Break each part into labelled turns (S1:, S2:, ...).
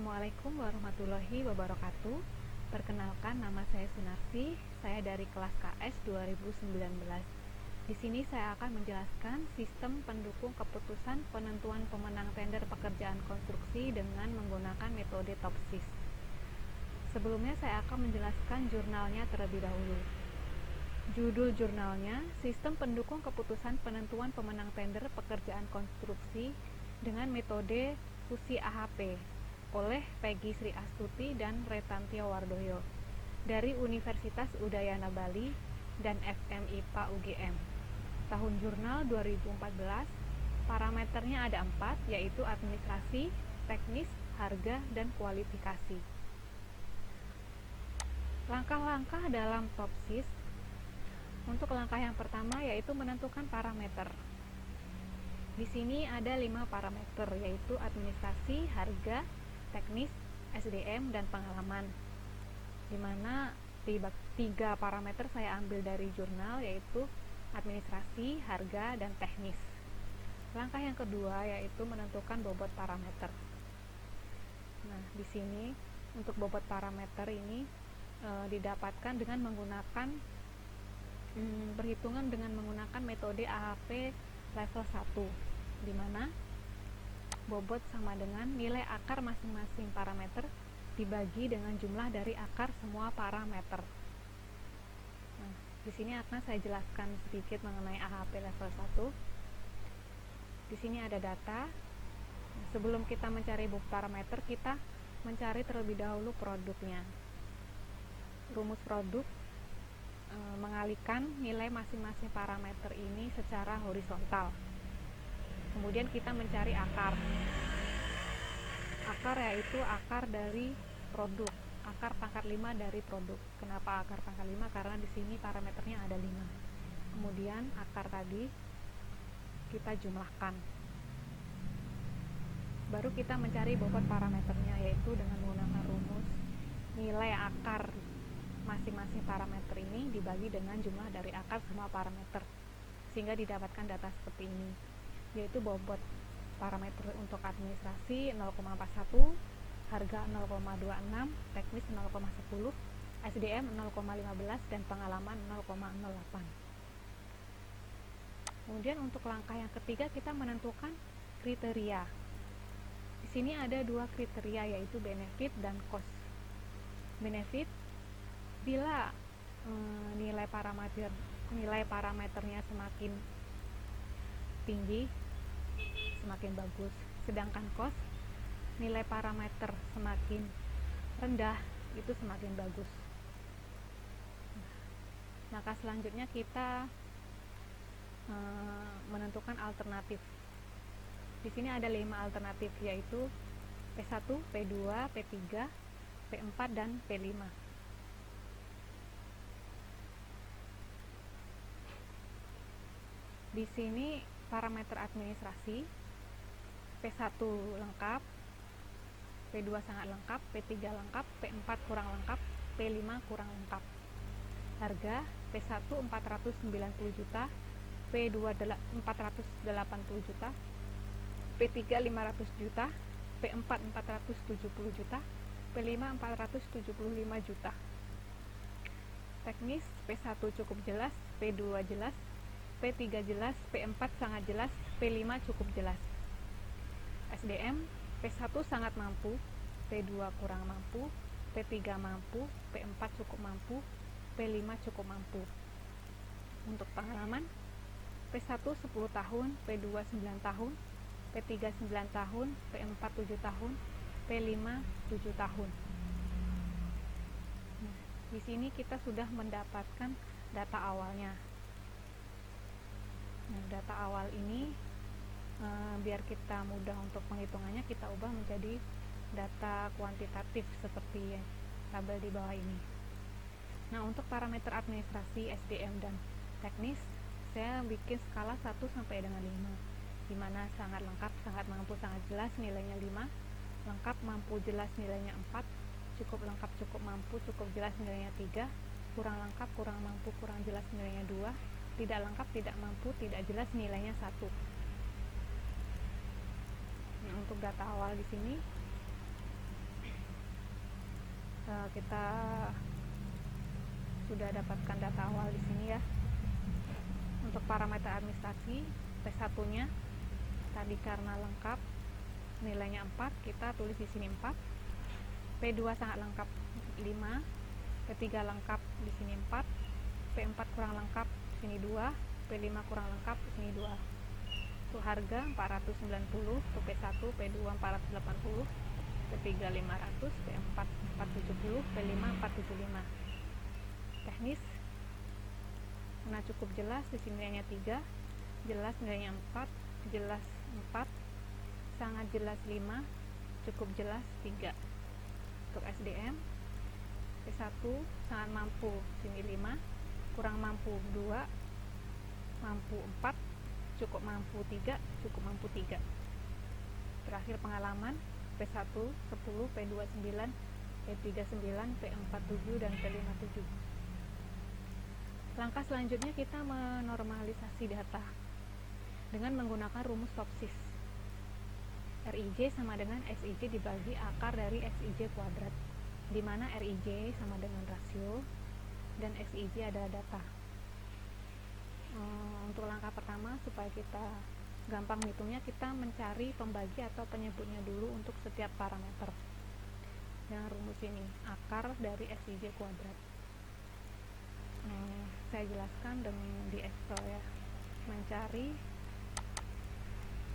S1: Assalamualaikum warahmatullahi wabarakatuh. Perkenalkan, nama saya Sunarsi. Saya dari kelas KS 2019. Di sini saya akan menjelaskan sistem pendukung keputusan penentuan pemenang tender pekerjaan konstruksi dengan menggunakan metode TOPSIS. Sebelumnya saya akan menjelaskan jurnalnya terlebih dahulu. Judul jurnalnya, Sistem Pendukung Keputusan Penentuan Pemenang Tender Pekerjaan Konstruksi dengan Metode Fusi AHP oleh Peggy Sri Astuti dan Retantia Wardoyo dari Universitas Udayana Bali dan FMIPA UGM. Tahun jurnal 2014, parameternya ada 4, yaitu administrasi, teknis, harga, dan kualifikasi. Langkah-langkah dalam TOPSIS. Untuk langkah yang pertama yaitu menentukan parameter. Di sini ada 5 parameter, yaitu administrasi, harga, teknis, SDM, dan pengalaman. Di mana 3 parameter saya ambil dari jurnal, yaitu administrasi, harga, dan teknis. Langkah yang kedua yaitu menentukan bobot parameter. Nah, di sini untuk bobot parameter ini didapatkan dengan menggunakan perhitungan dengan menggunakan metode AHP level 1, di mana bobot sama dengan nilai akar masing-masing parameter dibagi dengan jumlah dari akar semua parameter. Nah, di sini akan saya jelaskan sedikit mengenai AHP level 1. Di sini ada data. Sebelum kita mencari bobot parameter, kita mencari terlebih dahulu produknya. Rumus produk mengalihkan nilai masing-masing parameter ini secara horizontal. Kemudian kita mencari akar. Akar yaitu akar dari produk, akar pangkat 5 dari produk. Kenapa akar pangkat 5? Karena di sini parameternya ada 5. Kemudian akar tadi kita jumlahkan. Baru kita mencari bobot parameternya, yaitu dengan menggunakan rumus nilai akar masing-masing parameter ini dibagi dengan jumlah dari akar semua parameter, sehingga didapatkan data seperti ini, yaitu bobot parameter untuk administrasi 0,41, harga 0,26, teknis 0,10, SDM 0,15, dan pengalaman 0,08. Kemudian untuk langkah yang ketiga kita menentukan kriteria. Di sini ada 2 kriteria, yaitu benefit dan cost. Benefit bila nilai parameternya semakin tinggi, semakin bagus. Sedangkan cost, nilai parameter semakin rendah, itu semakin bagus. Maka selanjutnya kita menentukan alternatif. Di sini ada 5 alternatif, yaitu P1, P2, P3, P4, dan P5. Di sini parameter administrasi, P1 lengkap, P2 sangat lengkap, P3 lengkap, P4 kurang lengkap, P5 kurang lengkap. Harga P1 490 juta, P2 480 juta, P3 500 juta, P4 470 juta, P5 475 juta. Teknis P1 cukup jelas, P2 jelas, P3 jelas, P4 sangat jelas, P5 cukup jelas. SDM, P1 sangat mampu, P2 kurang mampu, P3 mampu, P4 cukup mampu, P5 cukup mampu. Untuk pengalaman, P1 10 tahun, P2 9 tahun, P3 9 tahun, P4 7 tahun, P5 7 tahun. Nah, di sini kita sudah mendapatkan data awalnya. Nah, data awal ini biar kita mudah untuk penghitungannya, kita ubah menjadi data kuantitatif seperti tabel di bawah ini. Nah, untuk parameter administrasi, SDM, dan teknis, saya bikin skala 1 sampai dengan 5, di mana sangat lengkap, sangat mampu, sangat jelas nilainya 5, lengkap, mampu, jelas nilainya 4, cukup lengkap, cukup mampu, cukup jelas nilainya 3, kurang lengkap, kurang mampu, kurang jelas nilainya 2, tidak lengkap, tidak mampu, tidak jelas nilainya 1. Nah, untuk data awal di sini kita sudah dapatkan data awal di sini ya. Untuk parameter administrasi P1 nya tadi karena lengkap nilainya 4, kita tulis di sini 4. P2 sangat lengkap 5, P3 lengkap di sini 4, P4 kurang lengkap di sini 2, P5 kurang lengkap di sini 2. Untuk harga 490, untuk P1, P2 480, P3 500, P4 470, P5 475. Teknis karena cukup jelas di sini nilainya 3, jelas nilainya 4, jelas 4, sangat jelas 5, cukup jelas 3. Untuk SDM P1 sangat mampu sini 5, kurang mampu 2, mampu 4, cukup mampu 3, cukup mampu 3. Terakhir pengalaman P1 10, P2 9, P3 9, P4 7, dan P5 7. Langkah selanjutnya kita menormalisasi data dengan menggunakan rumus Topsis. RIJ sama dengan SIJ dibagi akar dari SIJ kuadrat, di mana RIJ sama dengan rasio dan SIJ adalah data. Untuk langkah pertama, supaya kita gampang ngitungnya, kita mencari pembagi atau penyebutnya dulu untuk setiap parameter dengan rumus ini, akar dari SIJ kuadrat. Saya jelaskan dengan di Excel ya, mencari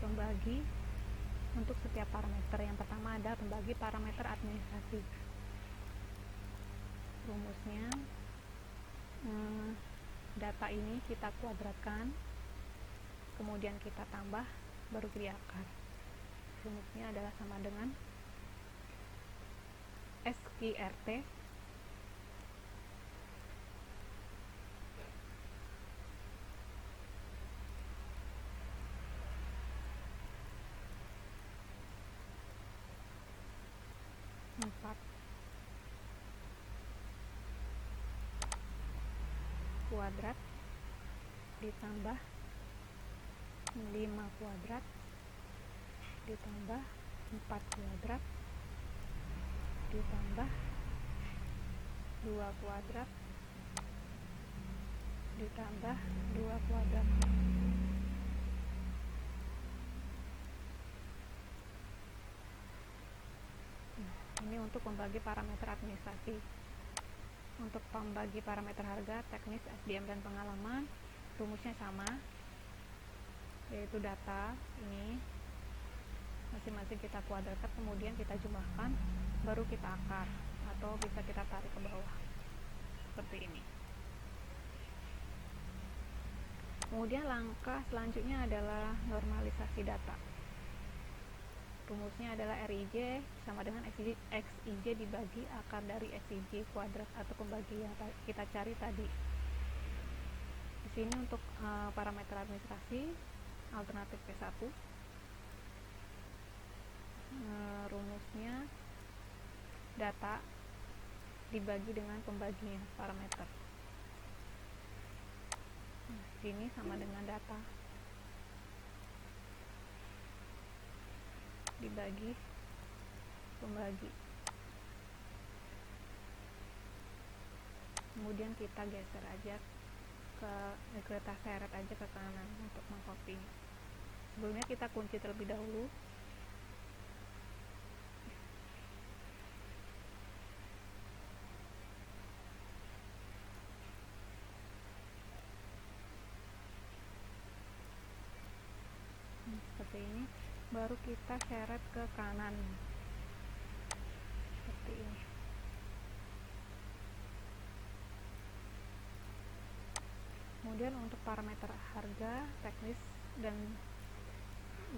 S1: pembagi untuk setiap parameter. Yang pertama ada pembagi parameter administrasi. Rumusnya, data ini kita kuadratkan, kemudian kita tambah, baru jadi akar. Rumusnya adalah sama dengan SQRT kuadrat ditambah 5 kuadrat ditambah 4 kuadrat ditambah 2 kuadrat ditambah 2 kuadrat. Ini untuk membagi parameter administrasi. Untuk pembagi parameter harga, teknis, SDM, dan pengalaman, rumusnya sama, yaitu data ini masing-masing kita kuadratkan, kemudian kita jumlahkan, baru kita akar, atau bisa kita tarik ke bawah seperti ini. Kemudian langkah selanjutnya adalah normalisasi data. Rumusnya adalah RIJ sama dengan XIJ dibagi akar dari SIJ kuadrat atau pembagi yang kita cari tadi. Di sini untuk parameter administrasi alternatif P1, rumusnya data dibagi dengan pembaginya parameter. Sini sama dengan data dibagi pembagi, kemudian kita geser aja kita seret aja ke kanan untuk mengcopy. Sebelumnya kita kunci terlebih dahulu. Seperti ini, baru kita seret ke kanan seperti ini. Kemudian untuk parameter harga, teknis, dan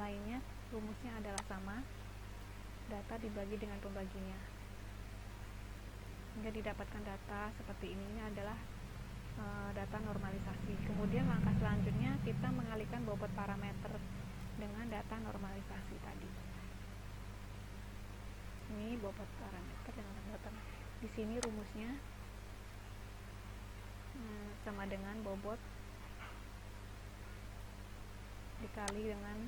S1: lainnya, rumusnya adalah sama, data dibagi dengan pembaginya hingga didapatkan data seperti ini. Ini adalah data normalisasi. Kemudian langkah selanjutnya kita mengalihkan bobot parameter dengan data normalisasi tadi. Ini bobot parameter dengan data. Di sini rumusnya sama dengan bobot dikali dengan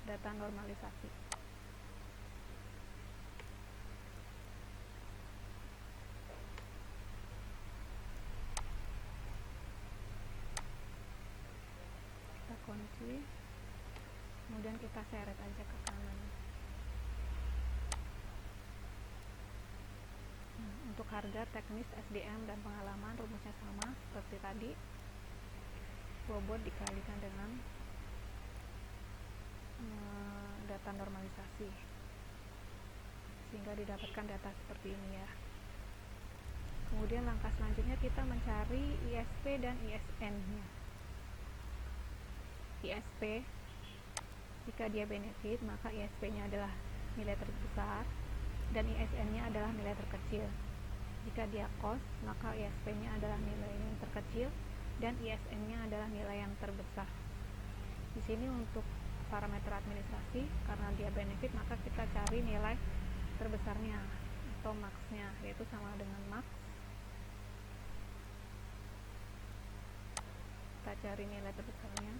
S1: data normalisasi. kunci, kemudian kita seret aja ke kanan. Untuk harga, teknis, SDM, dan pengalaman rumusnya sama seperti tadi, bobot dikalikan dengan data normalisasi sehingga didapatkan data seperti ini ya. Kemudian langkah selanjutnya kita mencari ISP dan ISN nya. ISP, jika dia benefit maka ISP nya adalah nilai terbesar dan ISN nya adalah nilai terkecil. Jika dia cost maka ISP nya adalah nilai yang terkecil dan ISN nya adalah nilai yang terbesar. Di sini untuk parameter administrasi, karena dia benefit maka kita cari nilai terbesarnya atau max-nya, yaitu sama dengan max. Kita cari nilai terbesarnya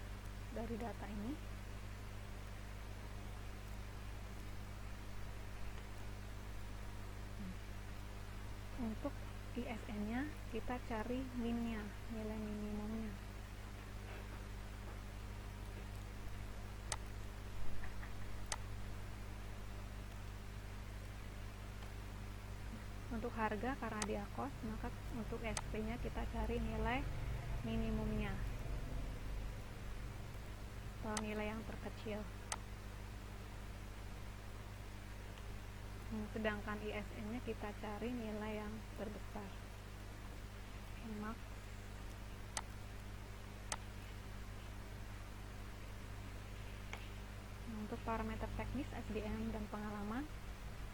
S1: dari data ini. Untuk ISN nya kita cari min-nya, nilai minimumnya. Untuk harga, karena dia cost, maka untuk SP nya kita cari nilai minimumnya atau nilai yang terkecil. Sedangkan ISN nya kita cari nilai yang terbesar, max. Untuk parameter teknis, SDM, dan pengalaman,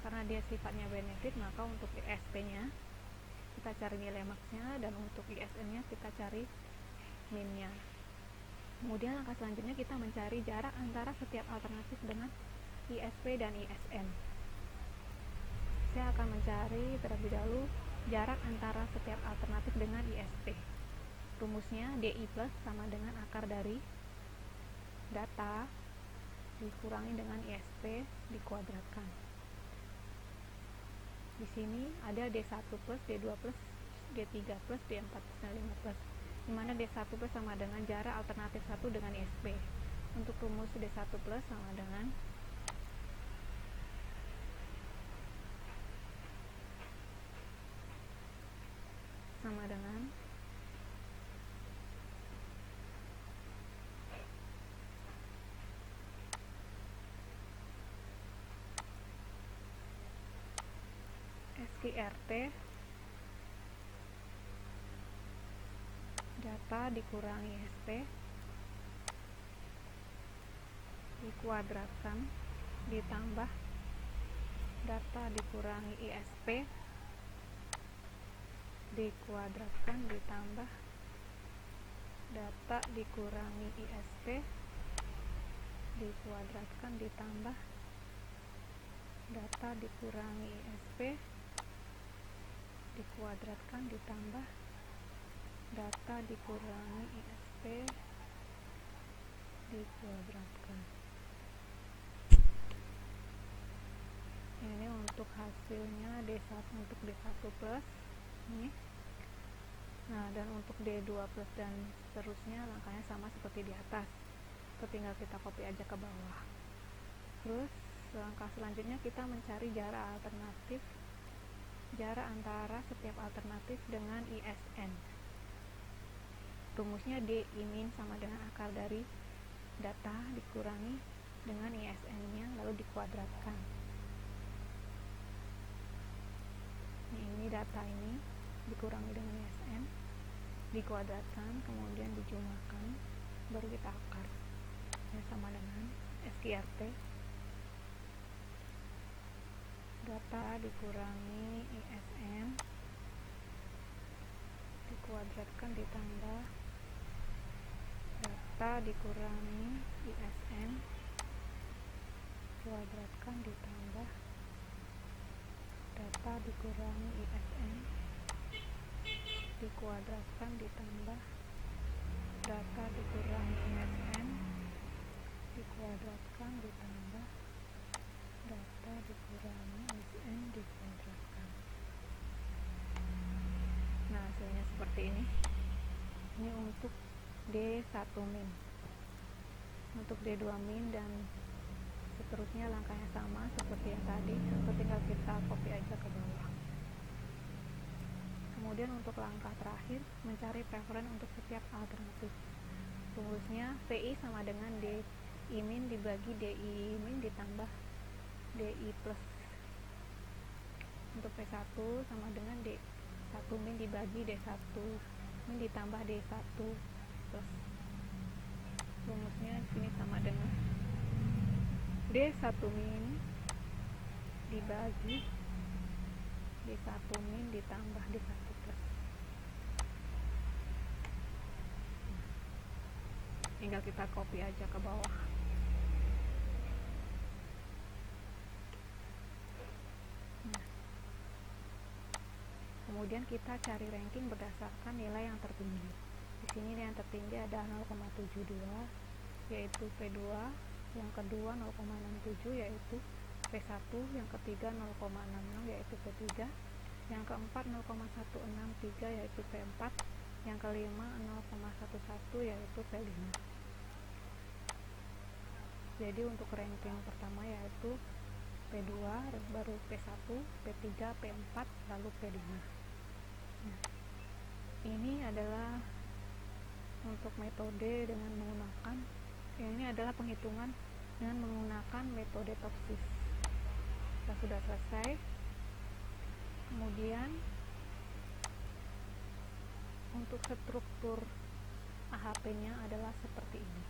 S1: karena dia sifatnya benefit maka untuk ISP nya kita cari nilai max-nya dan untuk ISN nya kita cari min-nya. Kemudian langkah selanjutnya kita mencari jarak antara setiap alternatif dengan ISP dan ISN. Saya akan mencari terlebih dahulu jarak antara setiap alternatif dengan ISP. Rumusnya DI plus sama dengan akar dari data dikurangi dengan ISP dikuadratkan. Di sini ada D1 plus, D2 plus, D3 plus, D4 plus, dan 5 plus, dimana D1 plus sama dengan jarak alternatif 1 dengan ISP. Untuk rumus D1 plus sama dengan SQRT data dikurangi ISP dikuadratkan ditambah data dikurangi ISP dikuadratkan ditambah data dikurangi ISP dikuadratkan ditambah data dikurangi ISP dikuadratkan ditambah data dikurangi ISP dikuadratkan. Ini untuk hasilnya D1 untuk D1 plus ini. Nah, dan untuk D2 plus dan seterusnya langkahnya sama seperti di atas. Tinggal kita copy aja ke bawah. Terus langkah selanjutnya kita mencari jarak alternatif, jarak antara setiap alternatif dengan ISN. Rumusnya DI min sama dengan akar dari data dikurangi dengan ISN-nya lalu dikuadratkan. Ini data ini dikurangi dengan ISN, dikuadratkan, kemudian dijumlahkan, baru kita akar. Ya, sama dengan SQRT data dikurangi ISN dikuadratkan ditambah data dikurangi ISN dikuadratkan ditambah data dikurangi ISN dikuadratkan ditambah data dikurangi ISN dikuadratkan ditambah data dikurangi ISN dikuadratkan. Nah, hasilnya seperti ini. Ini untuk D1 min. Untuk D2 min dan seterusnya langkahnya sama seperti yang tadi, atau tinggal kita copy aja ke bawah. Kemudian untuk langkah terakhir, mencari preference untuk setiap alternatif. Rumusnya VI sama dengan DI min dibagi DI min ditambah DI plus. Untuk P1 sama dengan D1 min dibagi D1 min ditambah D1 plus. Rumusnya sini sama dengan D1 min dibagi D1 min ditambah D1 plus. Tinggal kita copy aja ke bawah. Kemudian kita cari ranking berdasarkan nilai yang tertinggi. Di sini yang tertinggi ada 0,72 yaitu P2, yang kedua 0,67 yaitu P1, yang ketiga 0,66 yaitu P3, yang keempat 0,163 yaitu P4, yang kelima 0,11 yaitu P5. Jadi untuk ranking pertama yaitu P2, baru P1, P3, P4, lalu P5. Nah, ini adalah untuk metode dengan menggunakan, ini adalah penghitungan dengan menggunakan metode Topsis. Kita sudah selesai. Kemudian untuk struktur AHP-nya adalah seperti ini.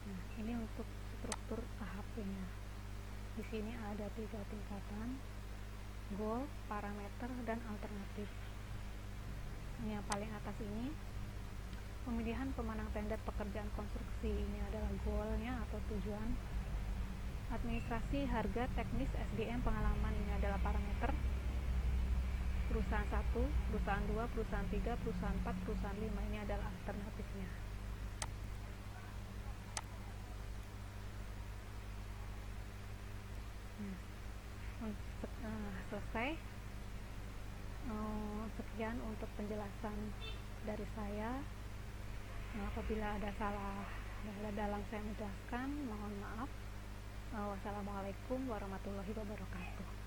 S1: Nah, ini untuk struktur AHP-nya. Di sini ada 3 tingkatan: goal, parameter, dan alternatif. Yang paling atas ini pemilihan pemenang tender pekerjaan konstruksi, ini adalah goalnya atau tujuan. Administrasi, harga, teknis, SDM, pengalaman, ini adalah parameter. Perusahaan 1, perusahaan 2, perusahaan 3, perusahaan 4, perusahaan 5, ini adalah alternatifnya. Selesai. Sekian untuk penjelasan dari saya. Apabila ada salah dalam saya menjelaskan, mohon maaf. Wassalamualaikum warahmatullahi wabarakatuh.